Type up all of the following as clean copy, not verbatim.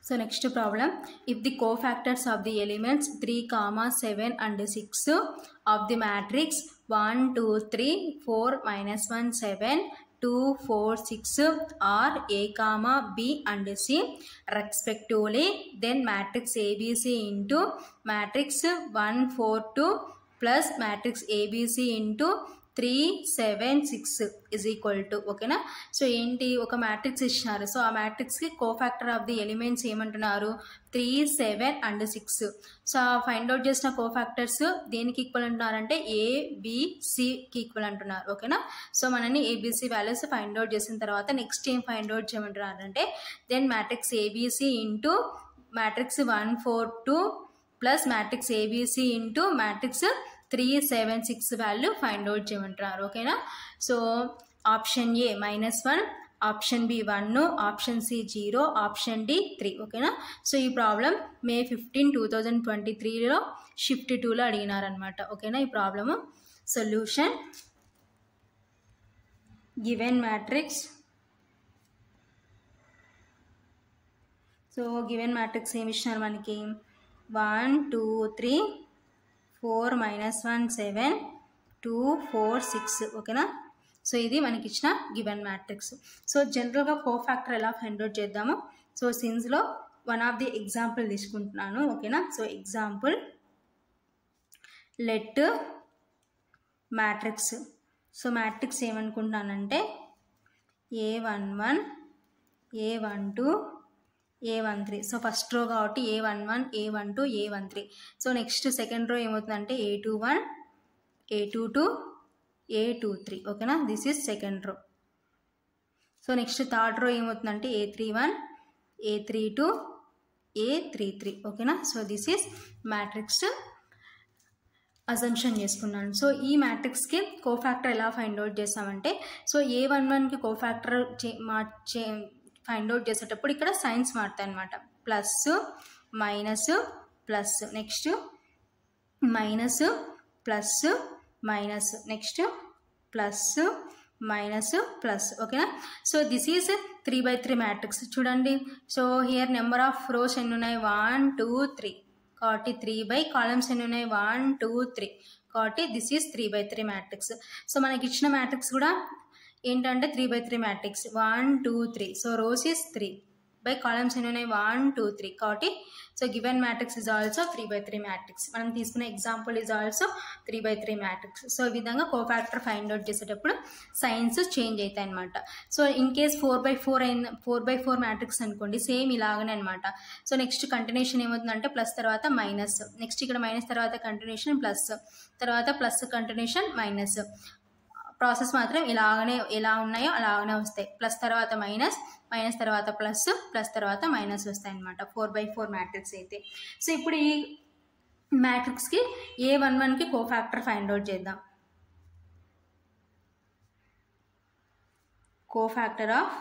So next problem, if the cofactors of the elements 3, 7 and 6 of the matrix 1, 2, 3, 4, -1, 7, 2, 4, 6 are A, B and C respectively, then matrix ABC into matrix 1, 4, 2 plus matrix ABC into 3, 7, 6 is equal to ఓకేనా. So ఏంటి, ఒక matrix ఇచ్చినారు. So ఆ మ్యాట్రిక్స్కి cofactor of the elements ఏమంటున్నారు, 3, 7 and 6. So find out చేసిన cofactors దేనికి equal అంటున్నారంటే ఏబిసికి equal అంటున్నారు. ఓకేనా. సో మనని ఏబిసి వాల్యూస్ ఫైండ్ అవుట్ చేసిన తర్వాత నెక్స్ట్ ఏం ఫైండ్ అవుట్ చేయమంటున్నారంటే then matrix ABC into matrix 1, 4, 2 plus matrix ABC into matrix 3, 7, 6 value find out చేయమంటున్నారు. ఓకేనా. So option A -1, option B 1, option C 0, option D 3. ఓకేనా. సో ఈ problem May 15, 2023లో shift 2లో అడిగినారనమాట. ఓకేనా. ఈ problem solution given matrix. So given matrix ఏమి ఇచ్చినారు మనకి, 1, 2, 3, 4, -1, 7, 2, 4, 6. ఓకేనా. సో ఇది మనకి ఇచ్చిన గివెన్ మ్యాట్రిక్స్. సో జనరల్గా కోఫాక్టర్ ఎలా ఫైండ్ అవుట్ చేద్దాము. సో సిన్స్లో వన్ ఆఫ్ ది ఎగ్జాంపుల్ తీసుకుంటున్నాను. ఓకేనా. So example, let matrix. So matrix ఏమనుకుంటున్నానంటే A11, A12, A13. So first row కాబట్టి A11, A12, A13. So next second row ఏమవుతుందంటే A21, A22, A23. ఓకేనా. This is second row. So next third row ఏమవుతుందంటే A31, A32, A33. ఓకేనా. So this is matrix assumption చేసుకున్నాను. So ఈ మ్యాట్రిక్స్కి cofactor ఎలా find out చేస్తామంటే, సో A11కి కోఫాక్టర్ ఫైండ్ అవుట్ చేసేటప్పుడు ఇక్కడ సైన్స్ మారుతాయి అనమాట. Plus, minus, plus, next minus, plus, minus, next plus, minus, plus. ఓకేనా. So this is 3/3 matrix. చూడండి. So here number of rows ఎన్ని ఉన్నాయి, 1, 2, 3 కాబట్టి 3 కాలమ్స్ ఎన్ని ఉన్నాయి, 1, 2, 3 కాబట్టి దిస్ ఈజ్ 3/3 మ్యాట్రిక్స్. సో మనకి ఇచ్చిన మ్యాట్రిక్స్ కూడా ఏంటంటే 3/3 matrix, 1, 2, 3. So rows is 3 columns ఎన్ని ఉన్నాయి, 1, 2, 3 కాబట్టి so given matrix is also 3/3 matrix. మనం తీసుకునే example is also 3/3 matrix. So ఈ విధంగా కోఫాక్టర్ ఫైండ్ అవుట్ చేసేటప్పుడు సైన్స్ చేంజ్ అవుతాయి అనమాట. సో ఇన్ కేస్ 4/4 మ్యాట్రిక్స్ అనుకోండి, సేమ్ ఇలాగనే అనమాట. సో నెక్స్ట్ కంటిన్యూషన్ ఏమవుతుందంటే ప్లస్ తర్వాత మైనస్, నెక్స్ట్ ఇక్కడ మైనస్ తర్వాత కంటిన్యూషన్ ప్లస్, తర్వాత ప్లస్ కంటిన్యూషన్ మైనస్. ప్రాసెస్ మాత్రం ఇలాగనే ఎలా ఉన్నాయో అలాగనే వస్తాయి. ప్లస్ తర్వాత మైనస్, మైనస్ తర్వాత ప్లస్, ప్లస్ తర్వాత మైనస్ వస్తాయి అనమాట 4/4 మ్యాట్రిక్స్ అయితే. సో ఇప్పుడు ఈ మ్యాట్రిక్స్కి A11కి కోఫాక్టర్ ఫైండ్ అవుట్ చేద్దాం. Cofactor of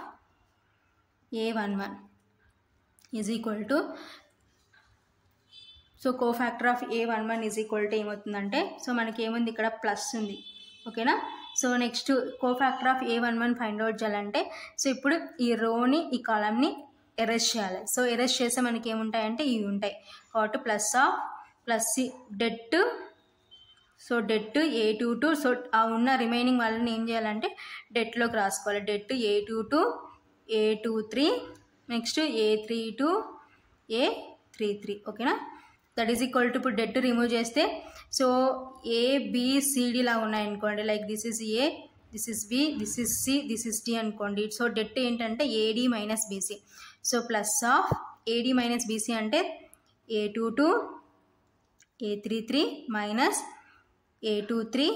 A11 is equal to, so cofactor of A11 is equal to ఏమవుతుందంటే, సో మనకి ఏముంది ఇక్కడ ప్లస్ ఉంది. ఓకేనా. So next cofactor of A11 find out చేయాలంటే, సో ఇప్పుడు ఈ రోని ఈ కాలమ్ని ఎరేస్ చేయాలి. సో ఎరేస్ చేస్తే మనకి ఏముంటాయంటే ఇవి ఉంటాయి కాబట్టి plus debt, so det A22. So ఆ ఉన్న రిమైనింగ్ వాళ్ళని ఏం చేయాలంటే డెట్లోకి రాసుకోవాలి. Debt A22, A23, next A32, A33. ఓకేనా. దట్ ఈజ్ ఈక్వల్ టు, ఇప్పుడు డెట్ రిమూవ్ చేస్తే సో ABCD లాగా ఉన్నాయనుకోండి, like this is A, this is B, this is C, this is D అనుకోండి. సో డెట్ ఏంటంటే AD - BC. So plus of AD - BC అంటే A22, A33 minus A23,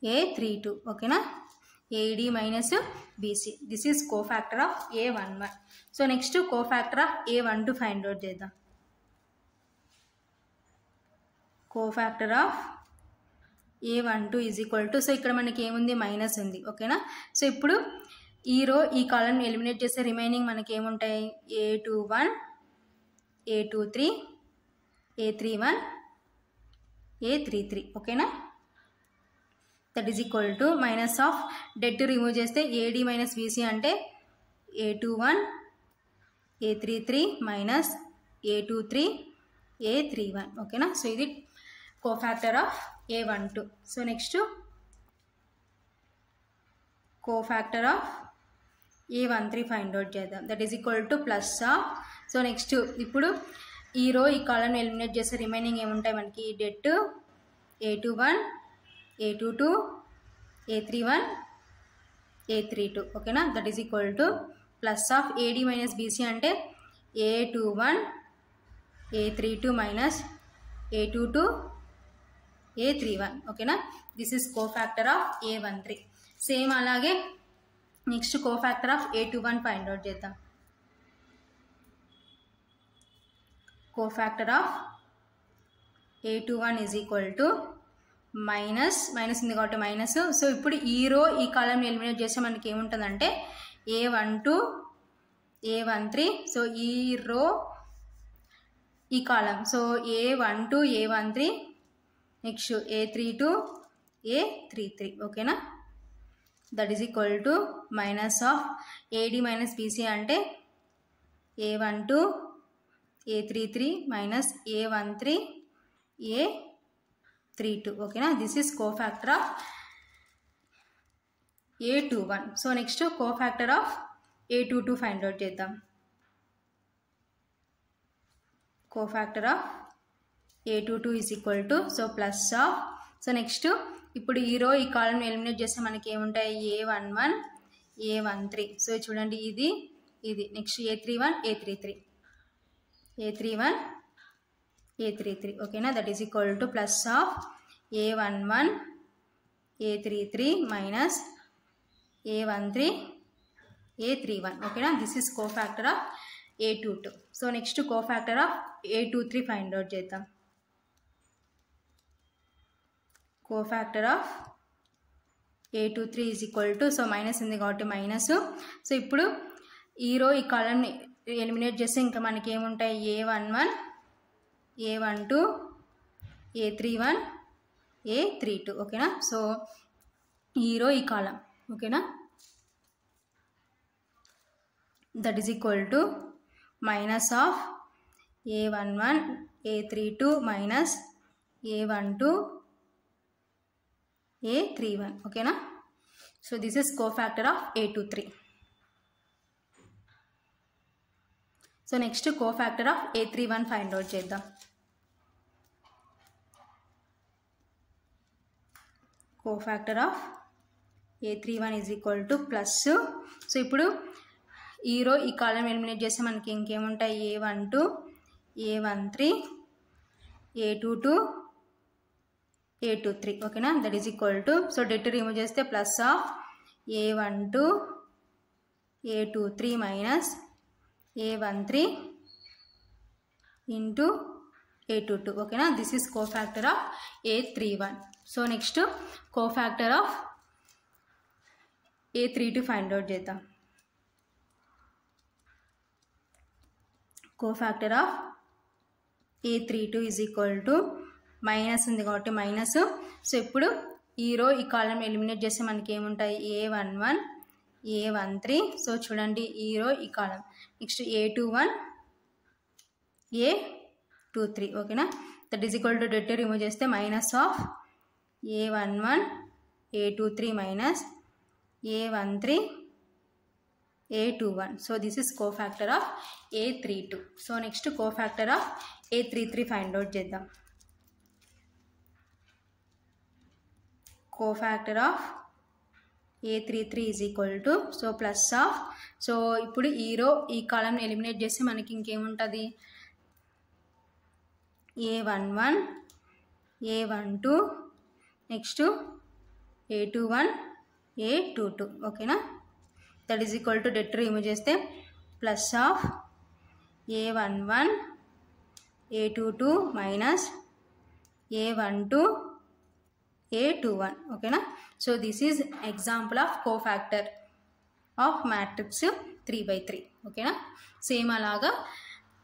A32. ఓకేనా. AD - BC. This is cofactor of A11. So next cofactor of A12 find out చేద్దాం. Cofactor of A12 is equal to, so ఇక్కడ మనకి ఏముంది, minus ఉంది. ఓకేనా. So ఇప్పుడు ఈ రో ఈ కాలమ్ని ఎలిమినేట్ చేస్తే రిమైనింగ్ మనకి ఏముంటాయి, A21, A23, A31, A33. ఓకేనా. That is equal to minus of debt remove చేస్తే AD - BC అంటే A21, A33 minus A23 A31 ఓకేనా. సో ఇది cofactor of A12. So next cofactor of A13 find out చేద్దాం. That is equal to plus of. So next ఇప్పుడు ఈ రో ఈ కాలమ్ని eliminate చేస్తే రిమైనింగ్ ఏముంటాయి మనకి, debt A21 A22 A31 A32 ఓకేనా. That is equal to plus of AD minus BC అంటే A21 A32 minus A22 A31 ఓకేనా. This is cofactor of A13. Same అలాగే next cofactor of A21 find out చేద్దాం. Cofactor of A21 is equal to minus ఉంది కాబట్టి minus. So ఇప్పుడు ఈ రో ఈ కాలమ్ని ఎలిమినేట్ చేస్తే మనకి ఏముంటుందంటే A12 A13. సో ఈ రో ఈ కాలం, so A12 A13 next A32 A33 ఓకేనా. That is equal to minus of AD minus BC అంటే A12 A33 minus A13 A32 ఓకేనా. This is cofactor of A21. So next cofactor of A22 find out చేద్దాం. Cofactor of A22 is equal to so plus of. So next ఇప్పుడు ఈ రో ఈ కాలమ్ని eliminate చేస్తే మనకి ఏముంటాయి, A11 A13. సో చూడండి ఇది నెక్స్ట్ A31 A31 A33 ఓకేనా. That is equal to plus of A11 A33 minus A13 A31 ఓకేనా. This is cofactor of A22. So next cofactor of A23 find out చేద్దాం. Cofactor of A23 is equal to so minus ఉంది కాబట్టి minus. So ఇప్పుడు ఈ రో ఈ కాలమ్ని eliminate చేస్తే ఇంకా మనకి ఏముంటాయి, A11 A12 A31 A32 ఓకేనా. సో ఈ రో ఈ కాలం ఓకేనా. That is equal to minus of A11 A32 minus A12 A31 ఓకేనా. So this is cofactor of A23. So next cofactor of A31 find out చేద్దాం. Cofactor of A31 is equal to plus. So ఇప్పుడు ఈ రో ఈ కాలం eliminate చేస్తే మనకి ఇంకేముంటాయి, A12 A13 A22 A23 ఓకేనా. That is equal to so det remove చేస్తే plus of A12 A23 minus A13 into A22 ఓకేనా. This is cofactor of A31. So next cofactor of A32 find out చేద్దాం. Cofactor of A32 is equal to minus ఉంది కాబట్టి minus. So ఇప్పుడు ఈ రో ఈ కాలం eliminate చేస్తే మనకి ఏముంటాయి, A11 A13. సో చూడండి ఈ రో ఈ కాలం నెక్స్ట్ A21 A23 ఓకేనా. That is equal to det remove చేస్తే minus of A11 A23 minus A13 A21. So this is cofactor of A32. So next cofactor of A33 find out చేద్దాం. Cofactor of A33 is equal to so plus of. So ఇప్పుడు ఈ రో ఈ కాలంని eliminate చేస్తే మనకి ఇంకేముంటుంది, A11 A12 next A21 A22 ఓకేనా. That is equal to det remove చేస్తే plus of A11 A22 minus A12 A21 ఓకేనా. So this is example of cofactor of matrix 3/3 ఓకేనా. సేమ్ అలాగా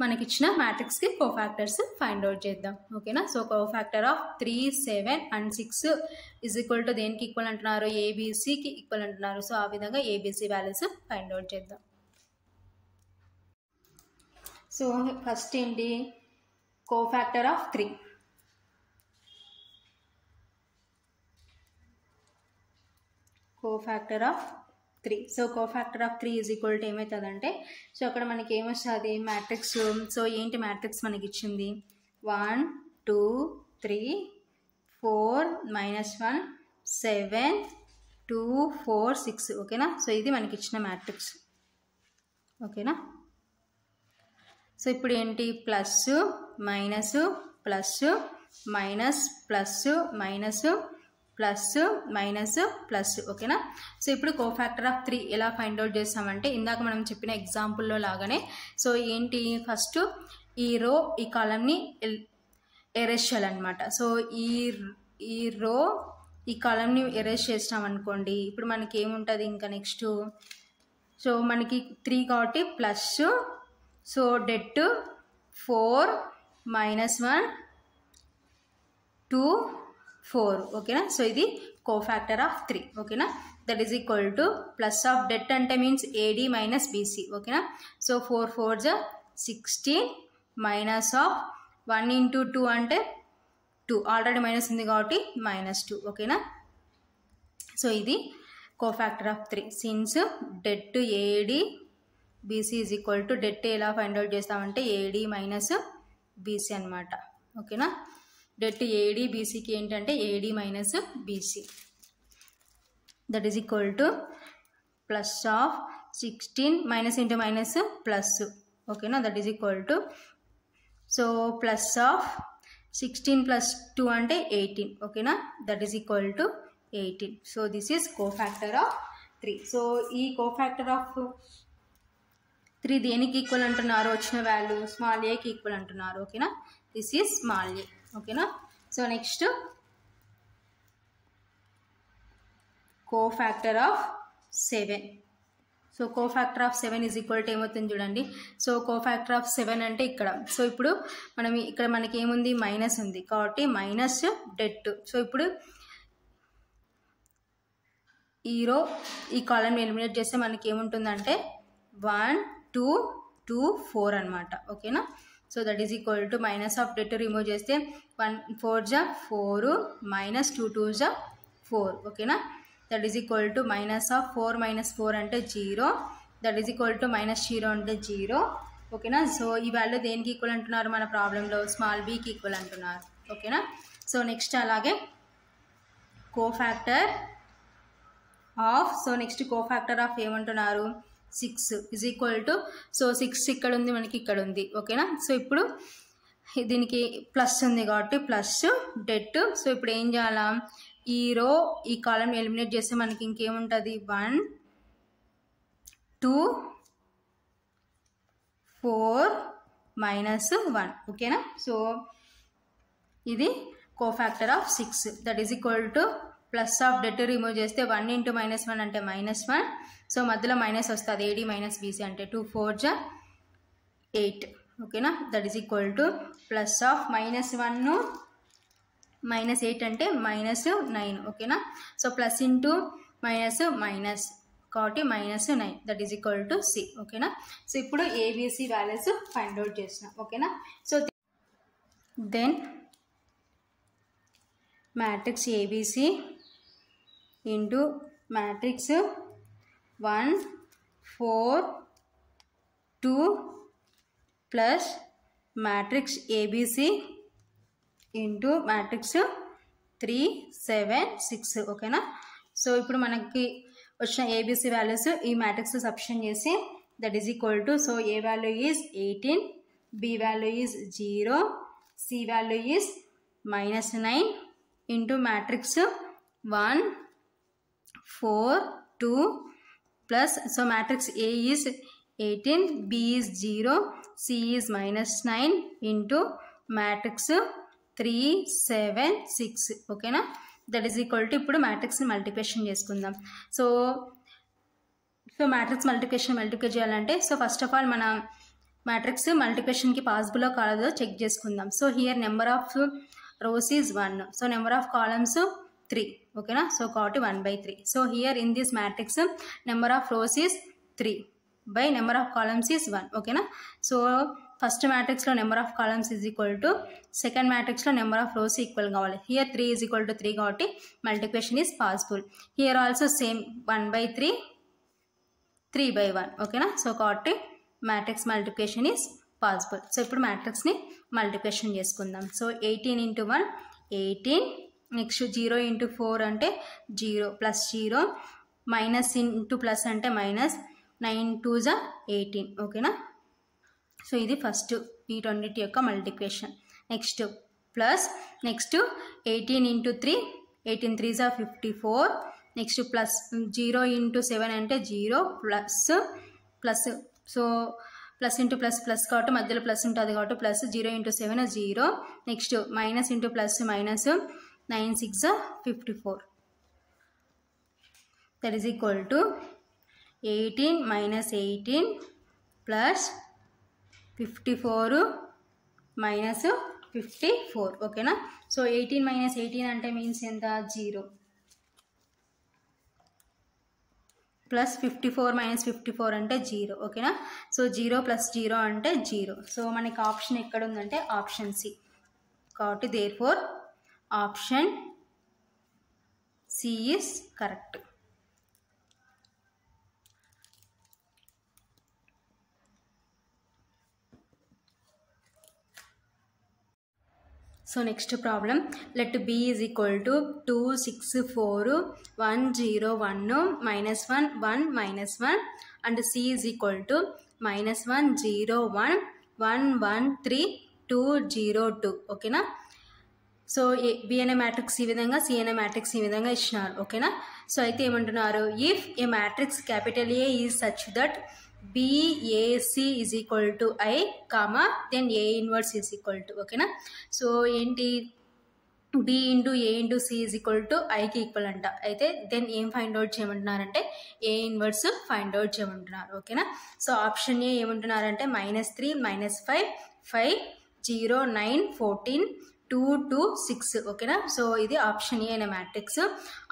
మనకి ఇచ్చిన మ్యాట్రిక్స్కి కోఫాక్టర్స్ ఫైండ్ అవుట్ చేద్దాం ఓకేనా. So cofactor of 3, 7 and 6 is equal to దేనికి equal అంటున్నారు, ఏబీసీకి ఈక్వల్ అంటున్నారు. సో ఆ విధంగా ఏబీసీ వాల్యూస్ ఫైండ్ అవుట్ చేద్దాం. సో ఫస్ట్ ఏంటి, cofactor of 3. Cofactor of 3. So cofactor of 3 is equal to ఏమవుతుందంటే, సో అక్కడ మనకి ఏమొస్తుంది మ్యాట్రిక్స్. సో ఏంటి మ్యాట్రిక్స్ మనకి ఇచ్చింది, 1 2 3 4 -1 7 2 4 6. ఓకేనా. సో ఇది మనకి ఇచ్చిన మ్యాట్రిక్స్. ఓకేనా. సో ఇప్పుడు ఏంటి, plus minus plus minus plus minus plus minus plus. ఓకేనా. సో ఇప్పుడు కోఫాక్టర్ ఆఫ్ 3 ఎలా ఫైండ్ అవుట్ చేస్తామంటే, ఇందాక మనం చెప్పిన ఎగ్జాంపుల్లో లాగానే, సో ఏంటి ఫస్ట్ ఈ రో ఈ కాలమ్ని ఎరేజ్ చేయాలన్నమాట. సో ఈ రో ఈ కాలమ్ని ఎరేజ్ చేసినాం అనుకోండి, ఇప్పుడు మనకి ఏముంటుంది ఇంకా నెక్స్ట్, సో మనకి 3 కాబట్టి ప్లస్, సో డెట్ 4 -1 2 4. ఓకేనా. సో ఇది కోఫాక్టర్ ఆఫ్ 3. ఓకేనా. That is equal to plus of debt అంటే మీన్స్ ఏడి మైనస్ బీసీ. ఓకేనా. సో 4 4 16 మైనస్ ఆఫ్ 1 × 2 అంటే 2, ఆల్రెడీ మైనస్ ఉంది కాబట్టి -2. ఓకేనా. సో ఇది cofactor of 3. Since det AD BC is equal to, det ఎలా ఫైండ్ అవుట్ చేస్తామంటే ఏడి మైనస్ బీసీ అనమాట. ఓకేనా. డెట్ ఏడి బీసీకి ఏంటంటే AD minus BC. That is equal to plus of 16 minus into minus plus. ఓకేనా. That is equal to, so plus of 16 + 2 అంటే 18. ఓకేనా. That is equal to 18. So this is cofactor of 3. So ఈ cofactor of 3 దేనికి equal అంటున్నారు, వచ్చిన value small ఏకి equal అంటున్నారు. ఓకేనా. దిస్ ఈజ్ స్మాల్ ఏ. ఓకేనా. So next cofactor of 7. So cofactor of 7 is equal to ఏమవుతుంది చూడండి. సో కోఫాక్టర్ ఆఫ్ 7 అంటే ఇక్కడ, సో ఇప్పుడు మనం ఇక్కడ మనకి ఏముంది, మైనస్ ఉంది కాబట్టి మైనస్ డెట్. సో ఇప్పుడు ఈ రో ఈ కాలమ్ ఎలిమినేట్ చేస్తే మనకి ఏముంటుందంటే 1 2 2 4 అనమాట. ఓకేనా. So that is equal to minus of debt remove చేస్తే 1 4 4 -2 2 4. ఓకేనా. That is equal to minus of 4 - 4 అంటే 0. దట్ ఈజ్ ఈక్వల్ టు -0 అంటే 0. ఓకేనా. సో ఈ వాల్యూ దేనికి ఈక్వల్ అంటున్నారు మన ప్రాబ్లంలో, స్మాల్ బీకి ఈక్వల్ అంటున్నారు. ఓకేనా. సో నెక్స్ట్ అలాగే cofactor of, so next cofactor of ఏమంటున్నారు, 6 ఈజ్ ఈక్వల్ టు, సో 6 ఇక్కడ ఉంది మనకి, ఇక్కడ ఉంది. ఓకేనా. సో ఇప్పుడు దీనికి ప్లస్ ఉంది కాబట్టి ప్లస్ డెట్. సో ఇప్పుడు ఏం చేయాలా, ఈ రో ఈ కాలమ్ ఎలిమినేట్ చేస్తే మనకి ఇంకేముంటుంది, 1 2 4 -1. ఓకేనా. సో ఇది cofactor of 6. That is equal to plus of debt remove చేస్తే 1 × -1 అంటే -1. సో మధ్యలో మైనస్ వస్తుంది, ఏడి మైనస్ బీసీ అంటే 2 4 8. ఓకేనా. That is equal to plus of -1 -8 అంటే -9. ఓకేనా. So plus into minus minus కాబట్టి -9. That is equal to C. ఓకేనా. సో ఇప్పుడు ఏబిసి వాల్యూస్ ఫైండ్ అవుట్ చేసినాం. ఓకేనా. So then matrix ABC into matrix 1 4 2 plus matrix ABC into matrix 3 7 6. ఓకేనా. So ఇప్పుడు మనకి వచ్చిన ఏబిసి వాల్యూస్ ఈ మ్యాట్రిక్స్ సబ్స్టిట్యూట్ చేసి, that is equal to, so A value is 18, B value is 0, C value is -9 into matrix 1 4 2 plus, so matrix A is 18, B is 0, C is -9 into matrix 3 7 6. ఓకేనా. That is equal to, ఇప్పుడు మ్యాట్రిక్స్ని multiplication చేసుకుందాం. So matrix multiplication చేయాలంటే, so first of all మన matrix మల్టిప్లికేషన్కి పాసిబుల్లో కాలేదో check చేసుకుందాం. So here number of rows is 1, so number of columns 3. ఓకేనా. సో కాబట్టి 1/3. So here in this matrix number of rows is 3 by number of columns is 1. ఓకేనా. So first మ్యాట్రిక్స్లో number of columns is equal to second మ్యాట్రిక్స్లో number of rows equal కావాలి. Here 3 is equal to 3 కాబట్టి multiplication is possible. Here also same 1/3 3/1 ఓకేనా. So కాబట్టి matrix multiplication is possible. So ఇప్పుడు మ్యాట్రిక్స్ని multiplication చేసుకుందాం. సో 18 × 1 18, నెక్స్ట్ 0 × 4 అంటే 0 ప్లస్ 0, మైనస్ ఇంటూ ప్లస్ అంటే మైనస్, 9 2s 18 ఓకేనా. సో ఇది ఫస్ట్ ఈ రెండింటి యొక్క multiplication. Next plus, next 18 × 3 18 3s 54, next plus 0 × 7 అంటే 0 plus plus, so plus into plus plus కాబట్టి మధ్యలో ప్లస్ ఉంటుంది కాబట్టి plus, 0 × 7 0, next minus into plus minus, 9 6 54, that is equal to 18 - 18 plus 54 minus 54 ఓకేనా. సో 18 - 18 అంటే మీన్స్ ఎంత 0 ప్లస్ 54 - 54 అంటే 0 ఓకేనా. సో 0 ప్లస్ 0 అంటే 0. సో మనకి ఆప్షన్ ఎక్కడ ఉందంటే ఆప్షన్ సి కాబట్టి therefore option C is correct. So next problem, let B is equal to 2 6 4 1 0 1 minus 1 1 minus 1 and C is equal to minus 1 0 1 1 1 3 2 0 2 ఓకేనా. సో బి అనే మ్యాట్రిక్స్ ఈ విధంగా, సి అనే మ్యాట్రిక్స్ ఈ విధంగా ఇచ్చినారు ఓకేనా. సో అయితే ఏమంటున్నారు, if A matrix capital A is such that BAC is equal to I, then A inverse is equal to ఓకేనా. సో ఏంటి B × A × C is equal to Iకి ఈక్వల్ అంట. అయితే దెన్ ఏం ఫైండ్ అవుట్ చేయమంటున్నారంటే A inverse find out చేయమంటున్నారు ఓకేనా. So option ఏ ఏమంటున్నారంటే -3 -5 5 0 9 14 2 2 6 ఓకేనా. సో ఇది ఆప్షన్ ఏ అనే మ్యాట్రిక్స్.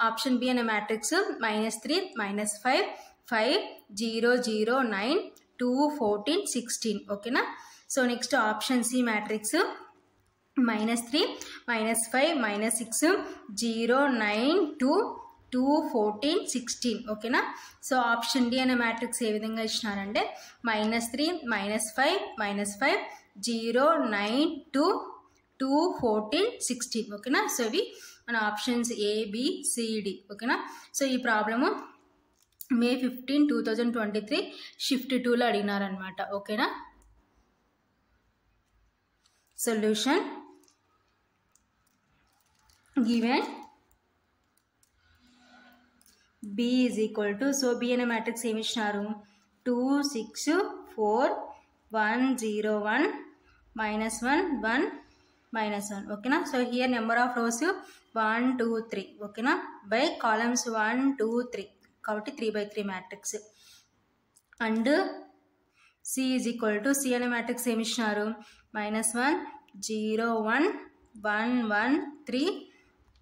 ఆప్షన్ బి అనే మ్యాట్రిక్స్ -3 -5 5 0 0 9 2 14 16 ఓకేనా. So next option C matrix -3 -5 -6 0 9 2 2 14 16 ఓకేనా. సో ఆప్షన్ డి అనే మ్యాట్రిక్స్ ఏ విధంగా ఇచ్చినారంటే -3 -5 -5 0 9 2 2 14 16 ఓకేనా. సో ఇవి మన ఆప్షన్స్ ABCD ఓకేనా. సో ఈ ప్రాబ్లము May 15 2023 షిఫ్ట్ 2లో అడిగినారనమాట ఓకేనా. Solution given B is equal to, so B అనే మ్యాట్రిక్స్ ఏమి ఇచ్చినారు 2 6 4 1 0 1 -1 1 -1 ఓకేనా. So here number of rows 1 2 3 ఓకేనా బై కాలమ్స్ 1 2 3 కాబట్టి 3/3 matrix. And C is equal to, C అనే మ్యాట్రిక్స్ ఏమి ఇచ్చినారు -1 0 1 1 1 3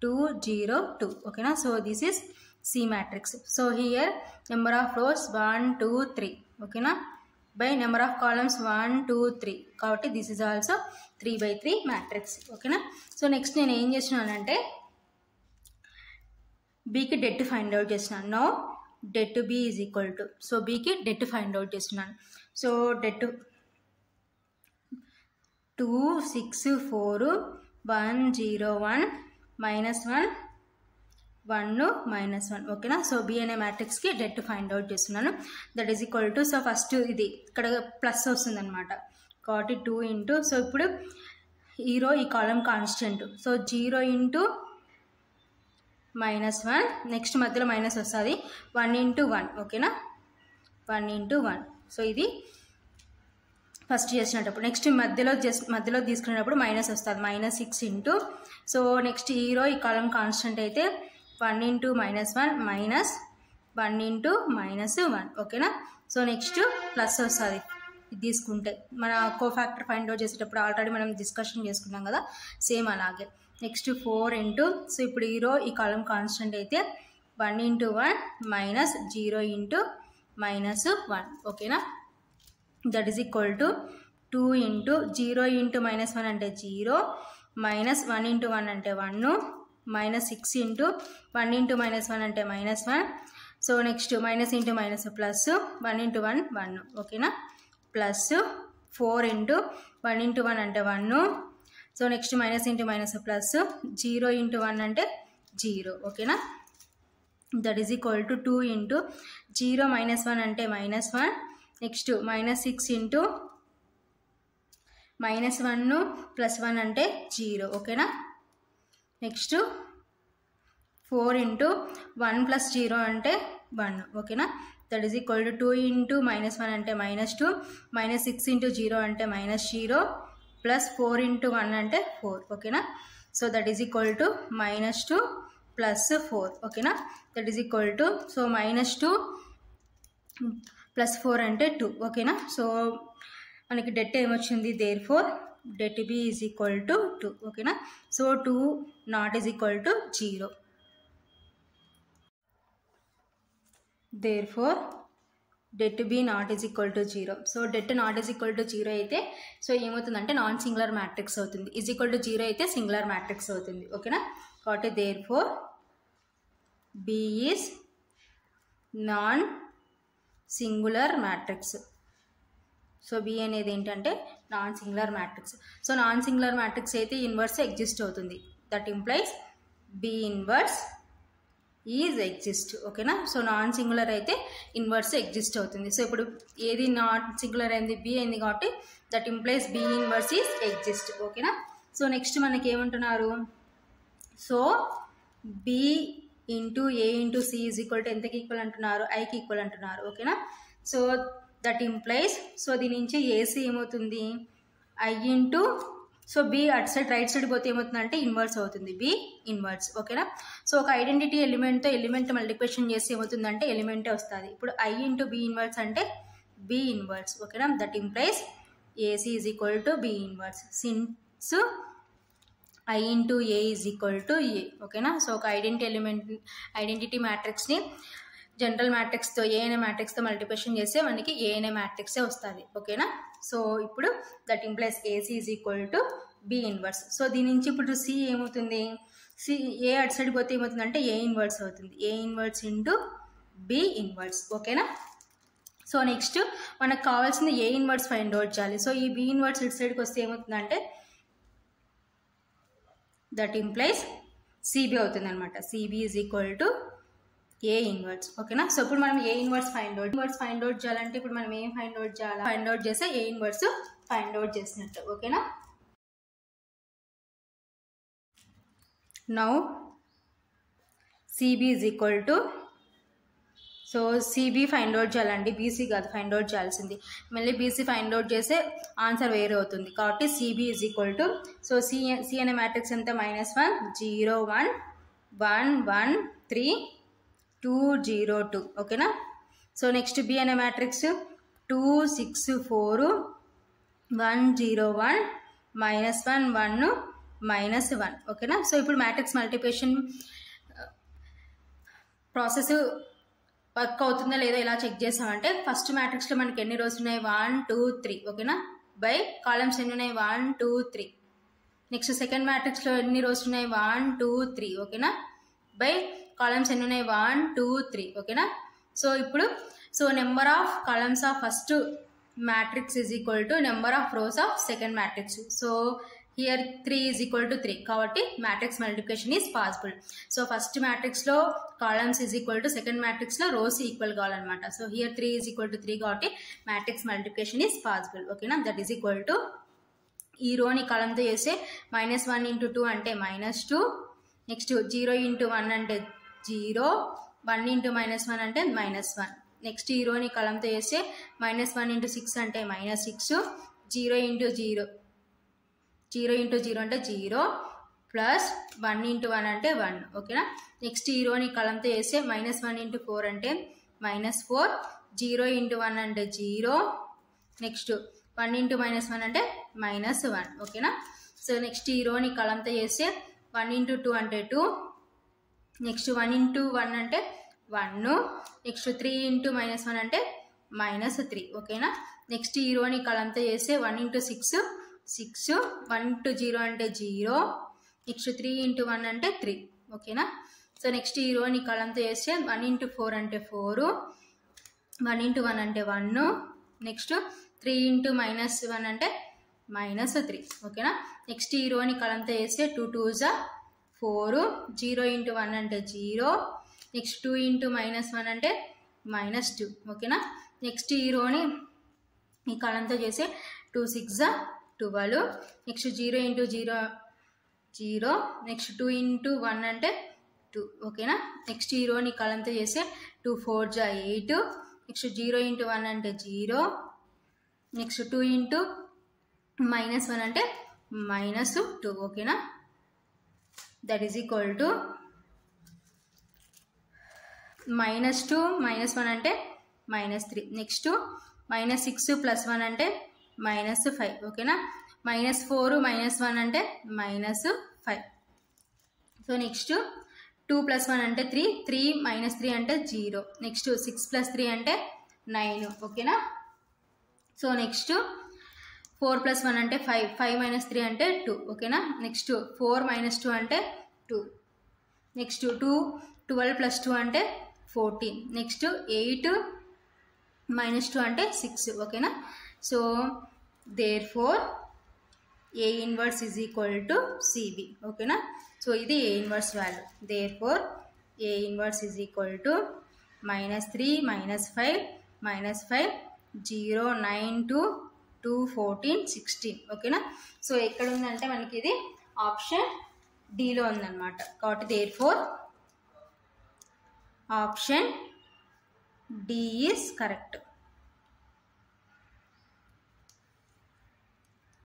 2 0 2 ఓకేనా. So this is C matrix. So here number of rows 1 2 3 ఓకేనా బై నెంబర్ ఆఫ్ కాలమ్స్ 1 2 3 కాబట్టి దిస్ ఈజ్ ఆల్సో 3/3 మ్యాట్రిక్స్ ఓకేనా. So next నేను ఏం చేసినానంటే బీకి డెట్ ఫైండ్ అవుట్ చేసినాను. No det B is equal to, so బీకి డెట్ ఫైండ్ అవుట్ చేస్తున్నాను. సో డెట్ 2 6 4 1 0 1 -1 1 -1 ఓకేనా. సో బి అనే మ్యాట్రిక్స్కి డెట్ ఫైండ్ అవుట్ చేస్తున్నాను. That is equal to, so first ఇది ఇక్కడ ప్లస్ వస్తుంది అనమాట కాబట్టి 2 ఇంటూ, సో ఇప్పుడు ఈ రో ఈ column constant, so 0 into -1 next మధ్యలో మైనస్ వస్తుంది 1 × 1 ఓకేనా 1 × 1. సో ఇది ఫస్ట్ చేసినప్పుడు. నెక్స్ట్ మధ్యలో తీసుకునేటప్పుడు మైనస్ వస్తుంది -6 ఇంటూ, సో నెక్స్ట్ ఈ రో ఈ కాలం కాన్స్టెంట్ అయితే 1 × -1 మైనస్ 1 × -1 ఓకేనా. సో నెక్స్ట్ ప్లస్ వస్తుంది ఇది తీసుకుంటే, మన కోఫాక్టర్ ఫైండ్ అవుట్ చేసేటప్పుడు ఆల్రెడీ మనం డిస్కషన్ చేసుకున్నాం కదా సేమ్ అలాగే. నెక్స్ట్ 4 ఇంటూ, సో ఇప్పుడు ఈ రో ఈ కాలం కాన్స్టెంట్ అయితే 1 × 1 మైనస్ 0 × -1 ఓకేనా. That is equal to 2 into 0 into -1 అంటే 0, -1 ఇంటూ 1 అంటే 1, -6 ఇంటూ 1 ఇంటూ -1 అంటే -1. So next minus into minus plus 1 into 1 1, ఓకేనా. ప్లస్ 4 ఇంటూ 1 ఇంటూ 1 అంటే 1. So next minus into minus plus 0 into 1 అంటే 0, ఓకేనా. That is equal to 2 into 0 -1 అంటే -1. Next -6 into -1 plus 1 అంటే 0, ఓకేనా. నెక్స్ట్ 4 ఇంటూ 1 ప్లస్ 0 అంటే 1, ఓకేనా. That is equal to 2 into -1 అంటే -2, -6 ఇంటూ 0 అంటే -0, ప్లస్ 4 ఇంటూ 1 అంటే 4, ఓకేనా. So that is equal to -2 plus 4, ఓకేనా. That is equal to so -2 plus 4 అంటే 2, ఓకేనా. సో మనకి డెట్ ఏమొచ్చింది, therefore det B is equal to 2, ఓకేనా. So 2 not is equal to 0. Therefore det B not is equal to 0. So det not is equal to 0 అయితే so ఏమవుతుందంటే non singular matrix అవుతుంది. Is equal to 0 అయితే singular matrix అవుతుంది, ఓకేనా. కాబట్టి therefore B is non singular matrix. So B అనేది ఏంటంటే non singular matrix. So non singular matrix అయితే ఇన్వర్స్ ఎగ్జిస్ట్ అవుతుంది. That implies B inverse is exist, ఓకేనా. సో నాన్ సింగులర్ అయితే ఇన్వర్స్ ఎగ్జిస్ట్ అవుతుంది. సో ఇప్పుడు ఏది నాన్ సింగులర్ అయింది, బి అయింది, కాబట్టి that implies B inverse is exist, ఓకేనా. సో నెక్స్ట్ మనకి ఏమంటున్నారు, so B into A into C is equal to ఎంతకి ఈక్వల్ అంటున్నారు, ఐకి ఈక్వల్ అంటున్నారు, ఓకేనా. సో దట్ ఇంప్లైస్ సో దీని నుంచి ఏసీ ఏమవుతుంది, ఐ ఇంటూ సో బి అటు సైడ్ రైట్ సైడ్ పోతే ఏమవుతుందంటే ఇన్వర్స్ అవుతుంది, బి ఇన్వర్స్, ఓకేనా. సో ఒక ఐడెంటిటీ ఎలిమెంట్తో ఎలిమెంట్ మల్టిప్లికేషన్ చేసి ఏమవుతుందంటే ఎలిమెంటే వస్తుంది. ఇప్పుడు ఐ ఇంటూ బి ఇన్వర్స్ అంటే బి ఇన్వర్స్, ఓకేనా. That implies AC is equal to B inverse since I into A is equal to A, ఓకేనా. సో ఒక ఐడెంటిటీ మ్యాట్రిక్స్ని జనరల్ మ్యాట్రిక్స్తో ఏ అనే మ్యాట్రిక్స్తో మల్టిప్లికేషన్ చేస్తే మనకి ఏ అనే మ్యాట్రిక్సే వస్తుంది, ఓకేనా. సో ఇప్పుడు that implies AC is equal to B inverse. So దీని నుంచి ఇప్పుడు సి ఏమవుతుంది, సి ఏ అటు సైడ్ పోతే ఏమవుతుందంటే ఏ ఇన్వర్స్ అవుతుంది, A inverse into B inverse, ఓకేనా. సో నెక్స్ట్ మనకు కావాల్సింది ఏ ఇన్వర్స్ ఫైండ్ అవుట్ చేయాలి. సో ఈ బి ఇన్వర్స్ ఇటు సైడ్కి వస్తే ఏమవుతుందంటే దట్ ఇంప్లైస్ సిబి అవుతుంది అనమాట. CB is equal to A inverse, ఓకేనా. సో ఇప్పుడు మనం ఏ ఇన్వర్స్ ఫైండ్ అవుట్ చేయాలంటే ఇప్పుడు మనం ఏం ఫైండ్ అవుట్ చేయాలి, ఫైండ్ అవుట్ చేస్తే ఏ ఇన్వర్స్ ఫైండ్ అవుట్ చేసినట్టు, ఓకేనా. Now CB is equal to so CB find out చేయాలండి, బీసీ కాదు ఫైండ్ అవుట్ చేయాల్సింది. మళ్ళీ బీసీ ఫైండ్ అవుట్ చేస్తే ఆన్సర్ వేరే అవుతుంది. కాబట్టి సిబి is equal to so C అనే మ్యాట్రిక్స్ ఎంత -1 0 1 1 1 3 2 0 2, ఓకేనా. సో నెక్స్ట్ బి అనే మ్యాట్రిక్స్ 2 6 4 1 0 1 -1 1 -1, ఓకేనా. సో ఇప్పుడు మ్యాట్రిక్స్ మల్టిప్లికేషన్ ప్రాసెస్ వర్క్ అవుతుందా లేదా ఎలా చెక్ చేస్తామంటే ఫస్ట్ మ్యాట్రిక్స్లో మనకి ఎన్ని రోస్ ఉన్నాయి 1 2 3, ఓకేనా. బై కాలమ్స్ ఎన్ని ఉన్నాయి 1 2 3. నెక్స్ట్ సెకండ్ మ్యాట్రిక్స్లో ఎన్ని రోస్ ఉన్నాయి 1 2 3, ఓకేనా. బై కాలమ్స్ ఎన్ని ఉన్నాయి 1 2 3, ఓకేనా. సో ఇప్పుడు so number of columns of first matrix is equal to number of rows of second matrix. So here 3 is equal to 3, కాబట్టి matrix multiplication is possible. So first మ్యాట్రిక్స్లో columns is equal to second మ్యాట్రిక్స్లో rows equal కావాలన్నమాట. So here 3 is equal to 3 కాబట్టి matrix multiplication is possible, ఓకేనా. That is equal to ఈ రోని కాలంతో చేస్తే -1 ఇంటూ 2 అంటే -2, నెక్స్ట్ 0 ఇంటూ 1 అంటే 0, 1 ఇంటూ -1 అంటే -1. నెక్స్ట్ ఈ రోని కాలంతో చేస్తే -1 ఇంటూ 6 అంటే -6, 0 ఇంటూ 0 అంటే 0, ప్లస్ 1 ఇంటూ 1 అంటే 1, ఓకేనా. నెక్స్ట్ ఈ రోని కాలంతో చేస్తే -1 ఇంటూ 4 అంటే -4, 0 ఇంటూ 1 అంటే 0, నెక్స్ట్ 1 ఇంటూ -1 అంటే -1, ఓకేనా. సో నెక్స్ట్ ఈ రోని కాలంతో చేస్తే 1 ఇంటూ 2 అంటే 2, నెక్స్ట్ 1 ఇంటూ 1 అంటే 1, నెక్స్ట్ 3 ఇంటూ -1 అంటే -3, ఓకేనా. నెక్స్ట్ ఈ రోని ఇక్కడ అంతా చేస్తే 1 into 6 6, 1 into 0 అంటే 0, నెక్స్ట్ 3 into 1 అంటే 3. ఓకేనా. సో నెక్స్ట్ ఈ రోని ఇక్కడ అంతా చేస్తే 1 into 4 అంటే 4, 1 into 1 అంటే 1, నెక్స్ట్ 3 into -1 అంటే -3. ఓకేనా. నెక్స్ట్ ఈ రోని ఇక్కడ అంతా చేస్తే 2 2s 4, 0 into 1 అంటే 0, నెక్స్ట్ 2 into -1 అంటే -2. ఓకేనా. నెక్స్ట్ ఈ రోని ఈ కాలంతో చేసే 2 6 12, నెక్స్ట్ 0 into 0 0, నెక్స్ట్ 2 into 1 అంటే 2. ఓకేనా. నెక్స్ట్ ఈ రోని కాలంతో చేసే 2 4 8, నెక్స్ట్ 0 into 1 అంటే 0, నెక్స్ట్ 2 into -1 అంటే -2. ఓకేనా. దట్ ఈజ్ ఈక్వల్ టు -2 -1 అంటే -3, నెక్స్ట్ -6 + 1 అంటే -5. ఓకేనా. -4 -1 అంటే -5. సో నెక్స్ట్ 2 + 1 అంటే 3, 3 -3 అంటే 0, నెక్స్ట్ 6 + 3 అంటే 9. ఓకేనా. సో నెక్స్ట్ 4 + 1 అంటే 5, 5 - 3 అంటే 2. ఓకేనా. నెక్స్ట్ 4 - 2 అంటే 2, నెక్స్ట్ 12 + 2 అంటే 14, నెక్స్ట్ 8 - 2 అంటే 6. ఓకేనా. So therefore A inverse is equal to CB. ఓకేనా. సో ఇది A inverse value. therefore A inverse is equal to -3 -5 -5 0 9 2 2 14 16. ఓకేనా. సో ఎక్కడ ఉందంటే మనకి ఇది ఆప్షన్ డిలో ఉందన్నమాట. కాబట్టి therefore option D is correct.